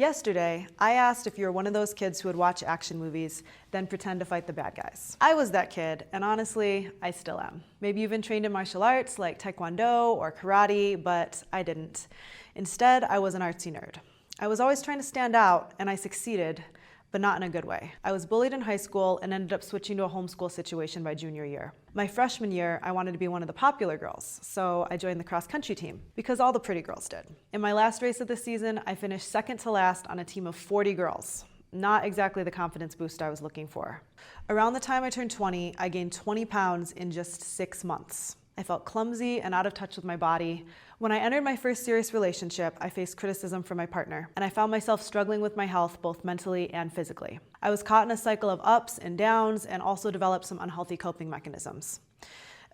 Yesterday, I asked if you were one of those kids who would watch action movies, then pretend to fight the bad guys. I was that kid, and honestly, I still am. Maybe you've been trained in martial arts like Taekwondo or karate, but I didn't. Instead, I was an artsy nerd. I was always trying to stand out, and I succeeded, but not in a good way. I was bullied in high school and ended up switching to a homeschool situation by junior year. My freshman year, I wanted to be one of the popular girls, so I joined the cross-country team, because all the pretty girls did. In my last race of the season, I finished second to last on a team of 40 girls. Not exactly the confidence boost I was looking for. Around the time I turned 20, I gained 20 pounds in just 6 months. I felt clumsy and out of touch with my body. When I entered my first serious relationship, I faced criticism from my partner, and I found myself struggling with my health both mentally and physically. I was caught in a cycle of ups and downs and also developed some unhealthy coping mechanisms.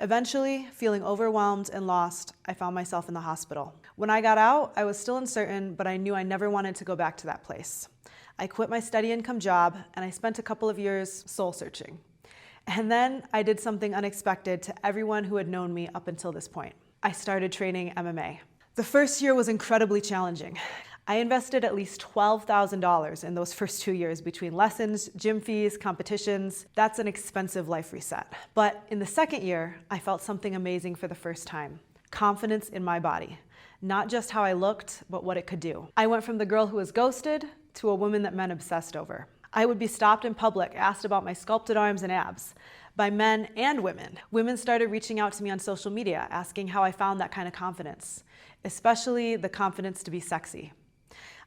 Eventually, feeling overwhelmed and lost, I found myself in the hospital. When I got out, I was still uncertain, but I knew I never wanted to go back to that place. I quit my steady income job, and I spent a couple of years soul searching. And then I did something unexpected to everyone who had known me up until this point. I started training MMA. The first year was incredibly challenging. I invested at least $12,000 in those first 2 years between lessons, gym fees, competitions. That's an expensive life reset. But in the second year, I felt something amazing for the first time. Confidence in my body. Not just how I looked, but what it could do. I went from the girl who was ghosted to a woman that men obsessed over. I would be stopped in public, asked about my sculpted arms and abs, by men and women. Women started reaching out to me on social media, asking how I found that kind of confidence, especially the confidence to be sexy.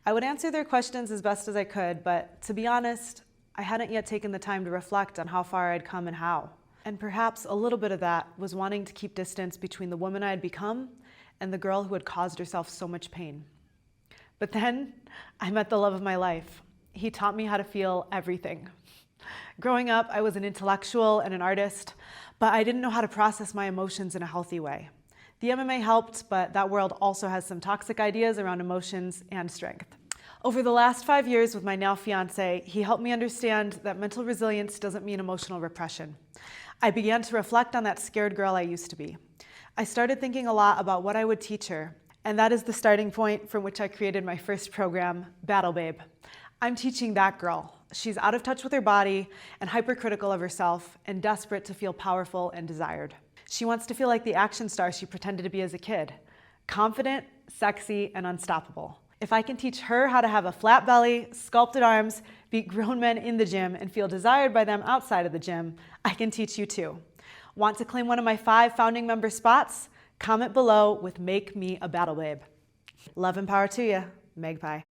I would answer their questions as best as I could, but to be honest, I hadn't yet taken the time to reflect on how far I'd come and how. And perhaps a little bit of that was wanting to keep distance between the woman I had become and the girl who had caused herself so much pain. But then I met the love of my life. He taught me how to feel everything. Growing up, I was an intellectual and an artist, but I didn't know how to process my emotions in a healthy way. The MMA helped, but that world also has some toxic ideas around emotions and strength. Over the last 5 years with my now fiance, he helped me understand that mental resilience doesn't mean emotional repression. I began to reflect on that scared girl I used to be. I started thinking a lot about what I would teach her, and that is the starting point from which I created my first program, Battle Babe. I'm teaching that girl. She's out of touch with her body and hypercritical of herself and desperate to feel powerful and desired. She wants to feel like the action star she pretended to be as a kid. Confident, sexy, and unstoppable. If I can teach her how to have a flat belly, sculpted arms, beat grown men in the gym, and feel desired by them outside of the gym, I can teach you too. Want to claim one of my 5 founding member spots? Comment below with "Make me a Battle Babe." Love and power to you. Magpie.